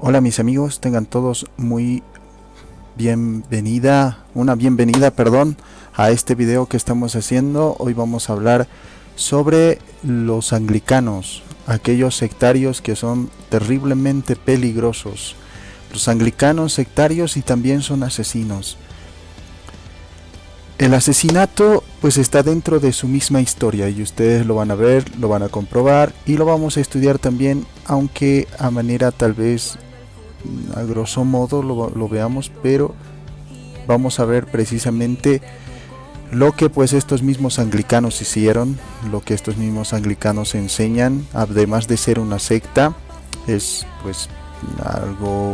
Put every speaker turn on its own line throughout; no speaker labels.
Hola mis amigos, tengan todos muy una bienvenida, perdón, a este video que estamos haciendo. Hoy vamos a hablar sobre los anglicanos, aquellos sectarios que son terriblemente peligrosos. Los anglicanos sectarios y también son asesinos. El asesinato pues está dentro de su misma historia y ustedes lo van a ver, lo van a comprobar y lo vamos a estudiar también, aunque a manera tal vez a grosso modo lo veamos, pero vamos a ver precisamente lo que pues estos mismos anglicanos hicieron, lo que estos mismos anglicanos enseñan. Además de ser una secta, es pues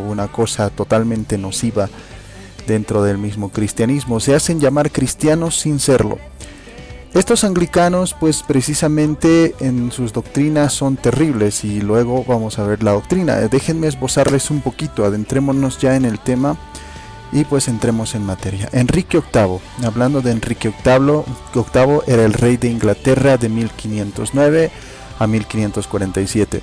una cosa totalmente nociva dentro del mismo cristianismo. Se hacen llamar cristianos sin serlo. Estos anglicanos pues precisamente en sus doctrinas son terribles y luego vamos a ver la doctrina. Déjenme esbozarles un poquito, adentrémonos ya en el tema y pues entremos en materia. Enrique VIII, hablando de Enrique VIII, era el rey de Inglaterra de 1509 a 1547.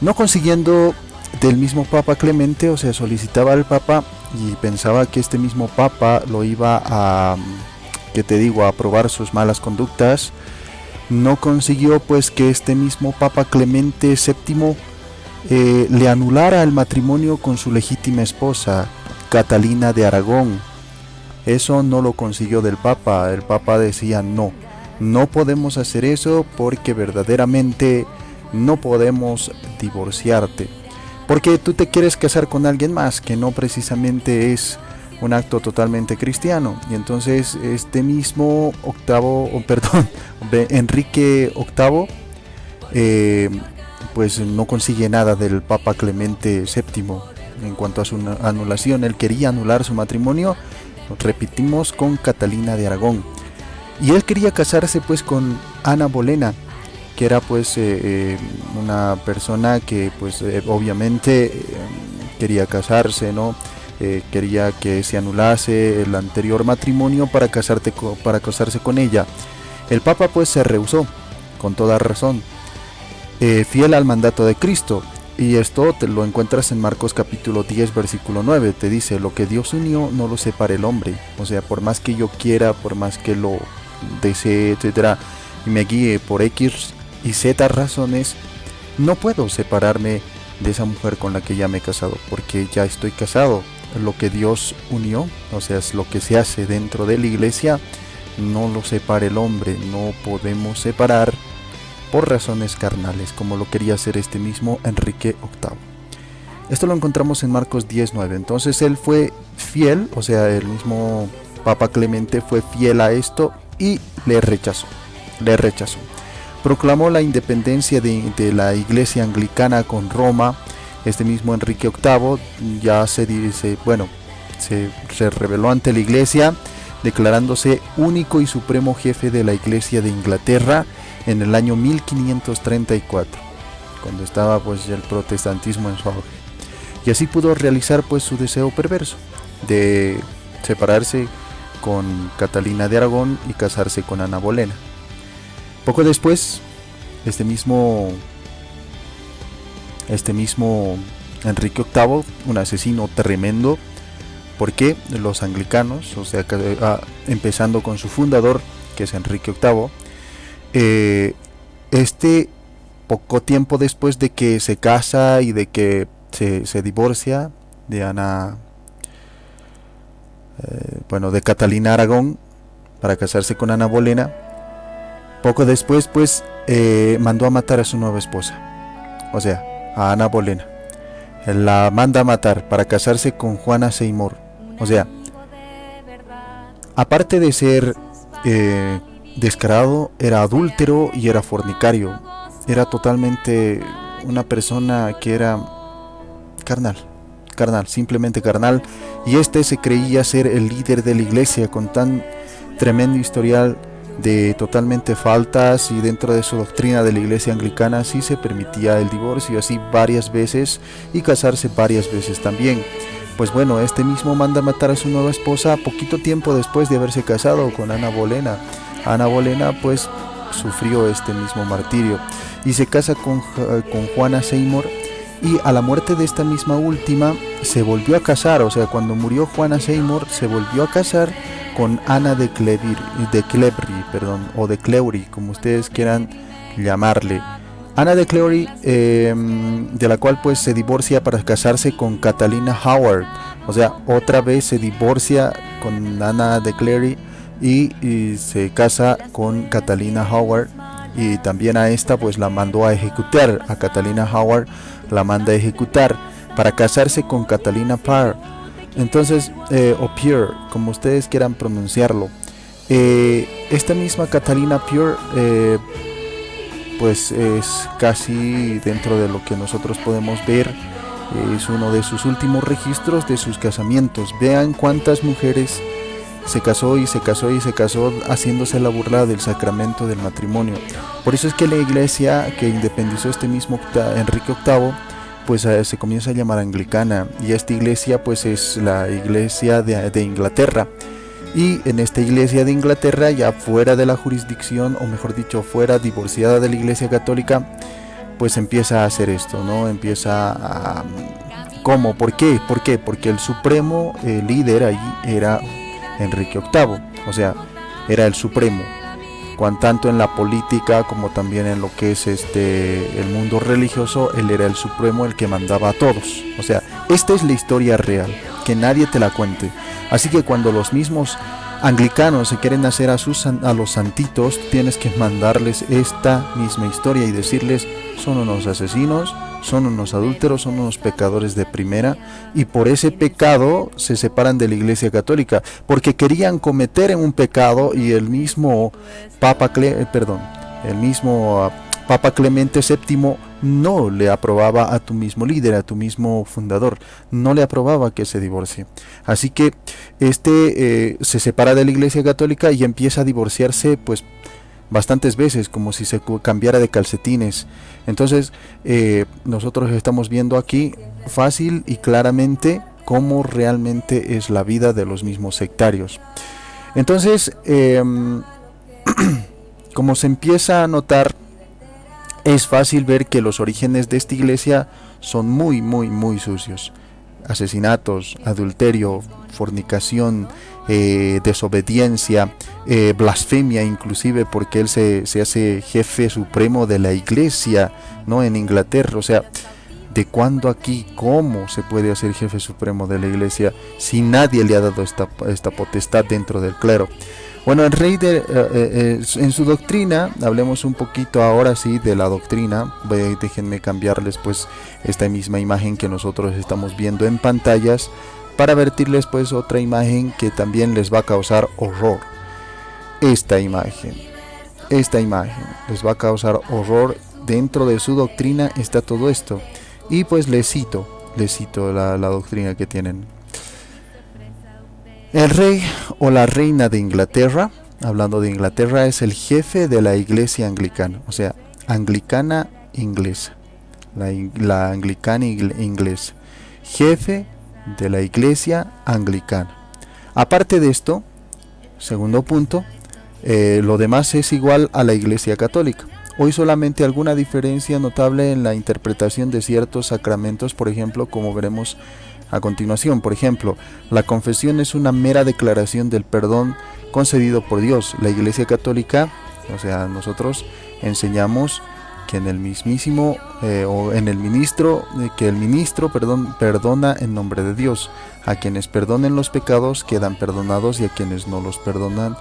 No consiguiendo del mismo Papa Clemente, o sea, solicitaba al Papa y pensaba que este mismo Papa lo iba a aprobar sus malas conductas. No consiguió pues que este mismo Papa Clemente VII le anulara el matrimonio con su legítima esposa, Catalina de Aragón. Eso no lo consiguió del Papa. El Papa decía no podemos hacer eso porque verdaderamente no podemos divorciarte, porque tú te quieres casar con alguien más que no precisamente es un acto totalmente cristiano. Y entonces este mismo Enrique VIII pues no consigue nada del Papa Clemente VII en cuanto a su anulación. Él quería anular su matrimonio, repetimos, con Catalina de Aragón, y él quería casarse pues con Ana Bolena, que era pues una persona que pues obviamente quería casarse, ¿no? Quería que se anulase el anterior matrimonio para casarse con ella. El Papa pues se rehusó, con toda razón, fiel al mandato de Cristo. Y esto te lo encuentras en Marcos capítulo 10 versículo 9. Te dice: lo que Dios unió no lo separe el hombre. O sea, por más que yo quiera, por más que lo desee, etcétera, y me guíe por X y Z razones, no puedo separarme de esa mujer con la que ya me he casado, porque ya estoy casado. Lo que Dios unió, o sea, es lo que se hace dentro de la iglesia, no lo separa el hombre. No podemos separar por razones carnales, como lo quería hacer este mismo Enrique VIII. Esto lo encontramos en Marcos 10:9. Entonces él fue fiel, o sea, el mismo Papa Clemente fue fiel a esto y le rechazó. Proclamó la independencia de la iglesia anglicana con Roma. Este mismo Enrique VIII ya se rebeló ante la iglesia, declarándose único y supremo jefe de la iglesia de Inglaterra en el año 1534, cuando estaba pues el protestantismo en su auge. Y así pudo realizar pues su deseo perverso de separarse con Catalina de Aragón y casarse con Ana Bolena. Poco después, este mismo Enrique VIII, un asesino tremendo, porque los anglicanos, o sea, empezando con su fundador, que es Enrique VIII, poco tiempo después de que se casa y de que se divorcia de de Catalina Aragón para casarse con Ana Bolena, poco después pues mandó a matar a su nueva esposa, o sea, a Ana Bolena. Él la manda a matar para casarse con Juana Seymour. O sea, aparte de ser descarado, era adúltero y era fornicario. Era totalmente una persona que era carnal, simplemente carnal. Y se creía ser el líder de la iglesia, con tan tremendo historial de totalmente faltas, y dentro de su doctrina de la iglesia anglicana sí se permitía el divorcio así varias veces y casarse varias veces también. Pues bueno, este mismo manda a matar a su nueva esposa poquito tiempo después de haberse casado con Ana Bolena. Ana Bolena pues sufrió este mismo martirio y se casa con Juana Seymour, y a la muerte de esta misma última se volvió a casar, o sea, cuando murió Juana Seymour se volvió a casar con Ana de Clevry, perdón, o de Cleury, como ustedes quieran llamarle. Ana de Cleury, de la cual pues se divorcia para casarse con Catalina Howard, o sea, otra vez se divorcia con Ana de Cleury y se casa con Catalina Howard, y también a esta pues la mandó a ejecutar, a Catalina Howard la manda a ejecutar para casarse con Catalina Parr. Entonces, o Pierre, como ustedes quieran pronunciarlo, esta misma Catalina Pierre pues es casi dentro de lo que nosotros podemos ver, es uno de sus últimos registros de sus casamientos. Vean cuántas mujeres se casó y se casó y se casó, haciéndose la burla del sacramento del matrimonio. Por eso es que la iglesia que independizó este mismo Enrique VIII pues se comienza a llamar anglicana, y esta iglesia pues es la iglesia de Inglaterra. Y en esta iglesia de Inglaterra, ya fuera de la jurisdicción, o mejor dicho, fuera, divorciada de la iglesia católica, pues empieza a hacer esto, ¿no? Empieza a... ¿Cómo? ¿Por qué? ¿Por qué? Porque el supremo líder ahí era Enrique VIII, o sea, era el supremo, tanto en la política como también en lo que es el mundo religioso. Él era el supremo, el que mandaba a todos. O sea, esta es la historia real, que nadie te la cuente. Así que cuando los mismos anglicanos se quieren hacer a los santitos, tienes que mandarles esta misma historia y decirles: son unos asesinos, son unos adúlteros, son unos pecadores de primera, y por ese pecado se separan de la Iglesia Católica, porque querían cometer un pecado, y el mismo Papa Clemente VII no le aprobaba a tu mismo líder, a tu mismo fundador, no le aprobaba que se divorcie. Así que se separa de la Iglesia Católica y empieza a divorciarse pues bastantes veces, como si se cambiara de calcetines. Entonces nosotros estamos viendo aquí fácil y claramente cómo realmente es la vida de los mismos sectarios. Entonces como se empieza a notar, es fácil ver que los orígenes de esta iglesia son muy sucios. Asesinatos, adulterio, fornicación, desobediencia, blasfemia inclusive, porque él se hace jefe supremo de la iglesia, ¿no? En Inglaterra. O sea, ¿de cuándo aquí? ¿Cómo se puede hacer jefe supremo de la iglesia si nadie le ha dado esta potestad dentro del clero? Bueno, el rey en su doctrina, hablemos un poquito ahora sí de la doctrina. Déjenme cambiarles pues esta misma imagen que nosotros estamos viendo en pantallas, para vertirles pues otra imagen que también les va a causar horror. Esta imagen les va a causar horror. Dentro de su doctrina está todo esto, y pues les cito la doctrina que tienen. El rey o la reina de Inglaterra, hablando de Inglaterra, es el jefe de la iglesia anglicana, o sea, anglicana inglesa, la anglicana inglesa, jefe de la iglesia anglicana. Aparte de esto, segundo punto, lo demás es igual a la iglesia católica. Hoy solamente alguna diferencia notable en la interpretación de ciertos sacramentos, por ejemplo, como veremos a continuación. Por ejemplo, la confesión es una mera declaración del perdón concedido por Dios. La Iglesia Católica, o sea, nosotros enseñamos que en el mismísimo que el ministro perdona en nombre de Dios. A quienes perdonen los pecados quedan perdonados, y a quienes no los perdonan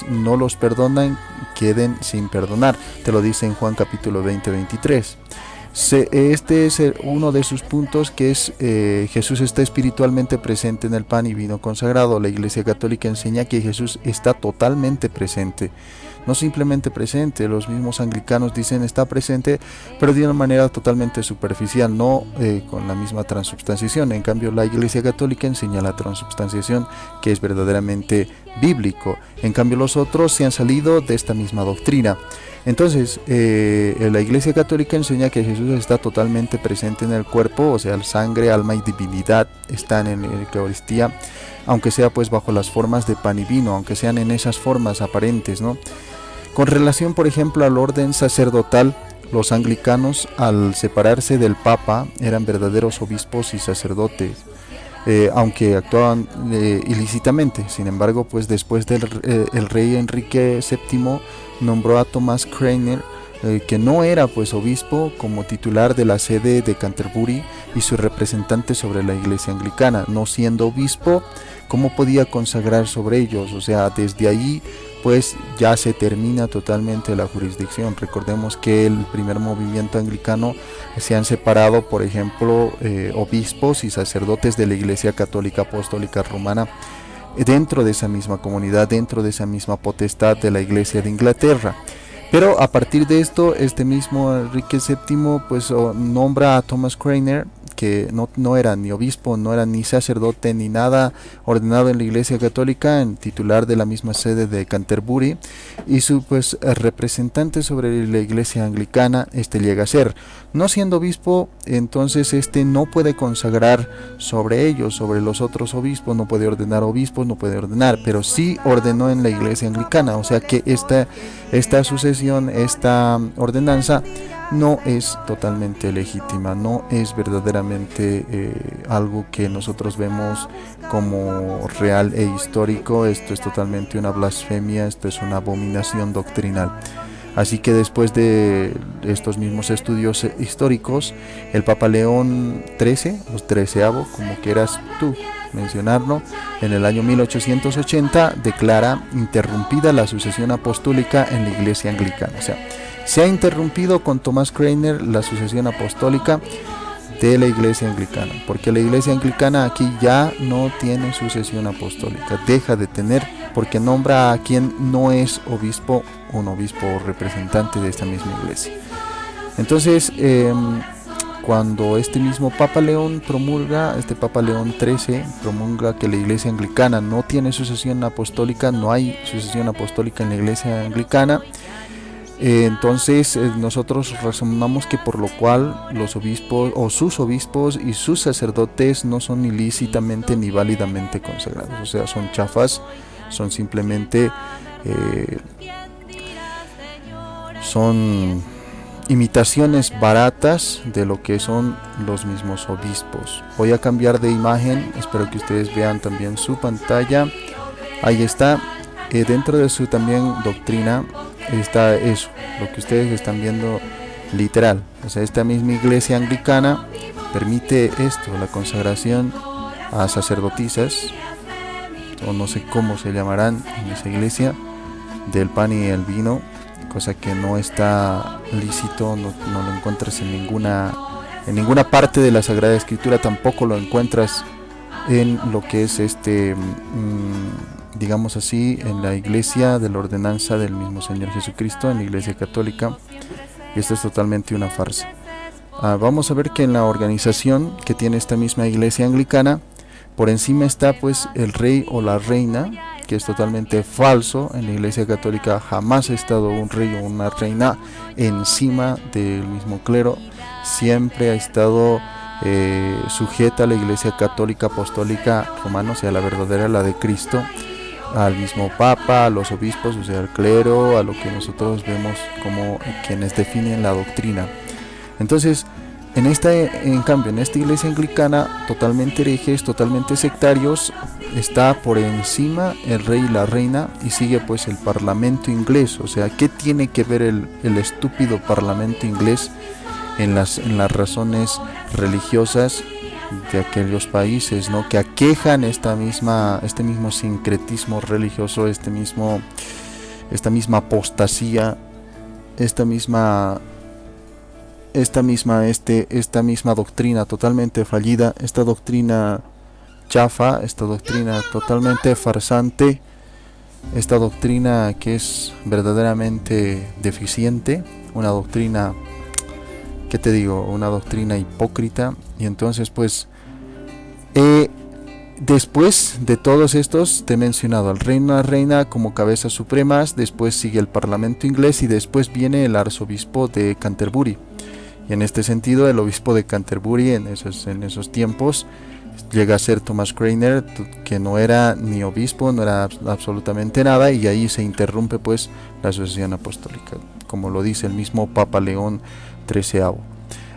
no los perdonan queden sin perdonar. Te lo dice en Juan capítulo 20-23. Este es uno de sus puntos, que es Jesús está espiritualmente presente en el pan y vino consagrado. La Iglesia Católica enseña que Jesús está totalmente presente, no simplemente presente. Los mismos anglicanos dicen está presente, pero de una manera totalmente superficial, no con la misma transubstanciación. En cambio, la Iglesia Católica enseña la transubstanciación, que es verdaderamente bíblico. En cambio, los otros se han salido de esta misma doctrina. Entonces, la Iglesia Católica enseña que Jesús está totalmente presente en el cuerpo, o sea, el sangre, alma y divinidad están en la Eucaristía, aunque sea pues bajo las formas de pan y vino, aunque sean en esas formas aparentes, ¿no? Con relación, por ejemplo, al orden sacerdotal, los anglicanos, al separarse del Papa, eran verdaderos obispos y sacerdotes, aunque actuaban ilícitamente. Sin embargo, pues después del el rey Enrique VII nombró a Thomas Cranmer, que no era pues obispo, como titular de la sede de Canterbury y su representante sobre la iglesia anglicana. No siendo obispo, ¿cómo podía consagrar sobre ellos? O sea, desde ahí pues ya se termina totalmente la jurisdicción. Recordemos que el primer movimiento anglicano se han separado, por ejemplo, obispos y sacerdotes de la Iglesia Católica Apostólica Romana dentro de esa misma comunidad, dentro de esa misma potestad de la Iglesia de Inglaterra. Pero a partir de esto, este mismo Enrique VII pues nombra a Thomas Cranmer, que no era ni obispo, no era ni sacerdote, ni nada ordenado en la Iglesia Católica, en titular de la misma sede de Canterbury, y su pues representante sobre la Iglesia Anglicana. Este llega a ser, no siendo obispo, entonces no puede consagrar sobre ellos, sobre los otros obispos, no puede ordenar obispos, no puede ordenar, pero sí ordenó en la Iglesia Anglicana. O sea que esta sucesión, esta ordenanza no es totalmente legítima, no es verdaderamente algo que nosotros vemos como real e histórico. Esto es totalmente una blasfemia, esto es una abominación doctrinal. Así que después de estos mismos estudios históricos, el Papa León XIII, o XIII, como quieras tú mencionarlo, en el año 1880 declara interrumpida la sucesión apostólica en la Iglesia Anglicana. O sea, se ha interrumpido con Thomas Cranmer la sucesión apostólica de la Iglesia Anglicana, porque la Iglesia Anglicana aquí ya no tiene sucesión apostólica, deja de tener, porque nombra a quien no es obispo, un obispo representante de esta misma iglesia. Entonces, cuando este mismo Papa León promulga, este Papa León XIII promulga que la Iglesia Anglicana no tiene sucesión apostólica, no hay sucesión apostólica en la Iglesia Anglicana, entonces nosotros razonamos que por lo cual los obispos o sus obispos y sus sacerdotes no son ilícitamente ni válidamente consagrados, o sea, son chafas, son simplemente son imitaciones baratas de lo que son los mismos obispos. Voy a cambiar de imagen, espero que ustedes vean también su pantalla. Ahí está, dentro de su también doctrina está eso, lo que ustedes están viendo literal. O sea, esta misma iglesia anglicana permite esto, la consagración a sacerdotisas, o no sé cómo se llamarán en esa iglesia, del pan y el vino, cosa que no está lícito, no lo encuentras en ninguna parte de la Sagrada Escritura, tampoco lo encuentras en lo que es digamos así, en la iglesia de la ordenanza del mismo Señor Jesucristo, en la Iglesia Católica. Y esto es totalmente una farsa. Vamos a ver que en la organización que tiene esta misma iglesia anglicana, por encima está pues el rey o la reina, que es totalmente falso. En la Iglesia Católica jamás ha estado un rey o una reina encima del mismo clero, siempre ha estado sujeta a la Iglesia Católica Apostólica Romana, o sea, la verdadera, la de Cristo, al mismo Papa, a los obispos, o sea, al clero, a lo que nosotros vemos como quienes definen la doctrina. Entonces, en cambio, en esta iglesia anglicana, totalmente herejes, totalmente sectarios, está por encima el rey y la reina, y sigue pues el parlamento inglés. O sea, ¿qué tiene que ver el estúpido parlamento inglés en las razones religiosas de aquellos países, ¿no?, que aquejan este mismo sincretismo religioso, esta misma apostasía, esta misma doctrina totalmente fallida, esta doctrina chafa, esta doctrina totalmente farsante, esta doctrina que es verdaderamente deficiente, una doctrina, ¿qué te digo?, una doctrina hipócrita. Y entonces pues después de todos estos te he mencionado al rey y la reina como cabezas supremas, después sigue el parlamento inglés y después viene el arzobispo de Canterbury. Y en este sentido el obispo de Canterbury en esos tiempos llega a ser Thomas Craner, que no era ni obispo, no era absolutamente nada, y ahí se interrumpe pues la sucesión apostólica, como lo dice el mismo Papa León XIII.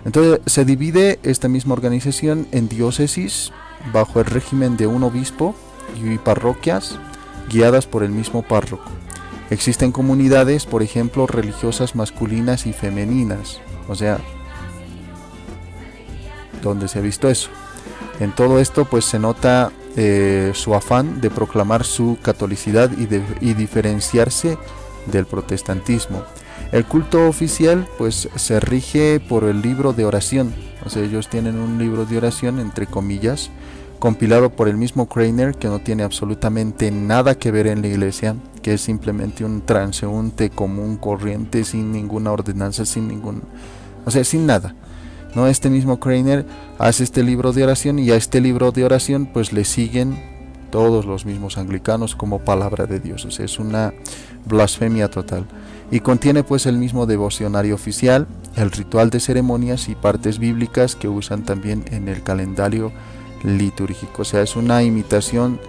Entonces se divide esta misma organización en diócesis bajo el régimen de un obispo y parroquias guiadas por el mismo párroco. Existen comunidades, por ejemplo, religiosas masculinas y femeninas, o sea, ¿dónde se ha visto eso? En todo esto pues se nota su afán de proclamar su catolicidad y diferenciarse del protestantismo. El culto oficial pues se rige por el libro de oración, o sea, ellos tienen un libro de oración entre comillas, compilado por el mismo Craner, que no tiene absolutamente nada que ver en la iglesia, que es simplemente un transeúnte común, corriente, sin ninguna ordenanza, sin nada. ¿No? Este mismo Craner hace este libro de oración, y a este libro de oración pues le siguen todos los mismos anglicanos como palabra de Dios. O sea, es una blasfemia total. Y contiene pues el mismo devocionario oficial, el ritual de ceremonias y partes bíblicas que usan también en el calendario litúrgico. O sea, es una imitación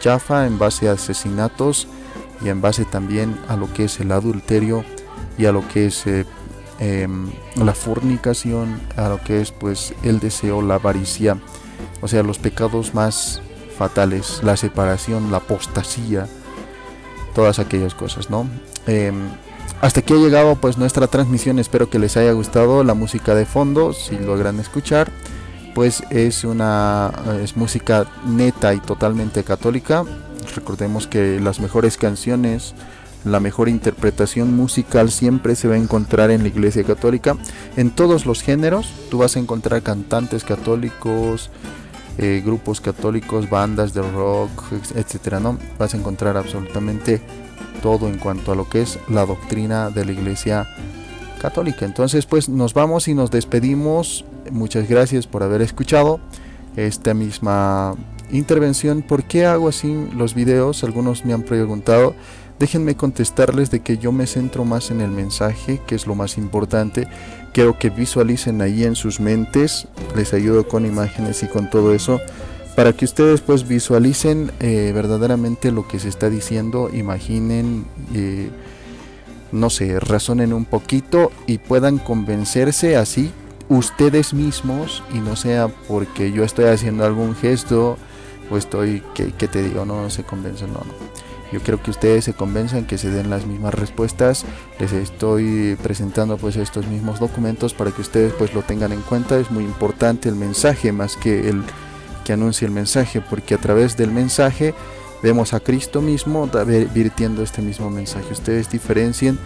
chafa en base a asesinatos y en base también a lo que es el adulterio y a lo que es la fornicación, a lo que es pues el deseo, la avaricia, o sea, los pecados más fatales, la separación, la apostasía, todas aquellas cosas, ¿no? Hasta aquí ha llegado pues nuestra transmisión. Espero que les haya gustado la música de fondo. Si logran escuchar, pues es música neta y totalmente católica. Recordemos que las mejores canciones, la mejor interpretación musical siempre se va a encontrar en la Iglesia Católica. En todos los géneros tú vas a encontrar cantantes católicos, grupos católicos, bandas de rock, etcétera, ¿no? Vas a encontrar absolutamente todo en cuanto a lo que es la doctrina de la Iglesia Católica. Entonces pues nos vamos y nos despedimos. Muchas gracias por haber escuchado esta misma intervención. ¿Por qué hago así los videos? Algunos me han preguntado. Déjenme contestarles de que yo me centro más en el mensaje, que es lo más importante. Quiero que visualicen ahí en sus mentes. Les ayudo con imágenes y con todo eso, para que ustedes pues visualicen verdaderamente lo que se está diciendo, imaginen, no sé, razonen un poquito y puedan convencerse así ustedes mismos, y no sea porque yo estoy haciendo algún gesto o estoy, que te digo, no se convencen, no. Yo quiero que ustedes se convenzan, que se den las mismas respuestas. Les estoy presentando pues estos mismos documentos para que ustedes pues lo tengan en cuenta. Es muy importante el mensaje más que el que anuncie el mensaje, porque a través del mensaje vemos a Cristo mismo virtiendo este mismo mensaje. Ustedes diferencien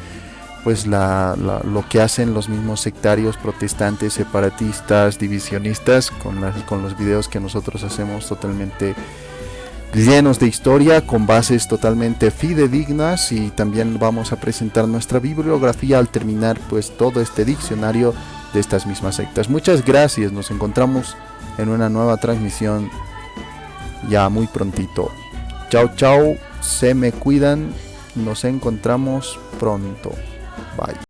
pues lo que hacen los mismos sectarios, protestantes, separatistas, divisionistas, con los videos que nosotros hacemos totalmente llenos de historia, con bases totalmente fidedignas, y también vamos a presentar nuestra bibliografía al terminar pues todo este diccionario de estas mismas sectas. Muchas gracias, nos encontramos en una nueva transmisión ya muy prontito. Chao, chao, se me cuidan, nos encontramos pronto. Bye.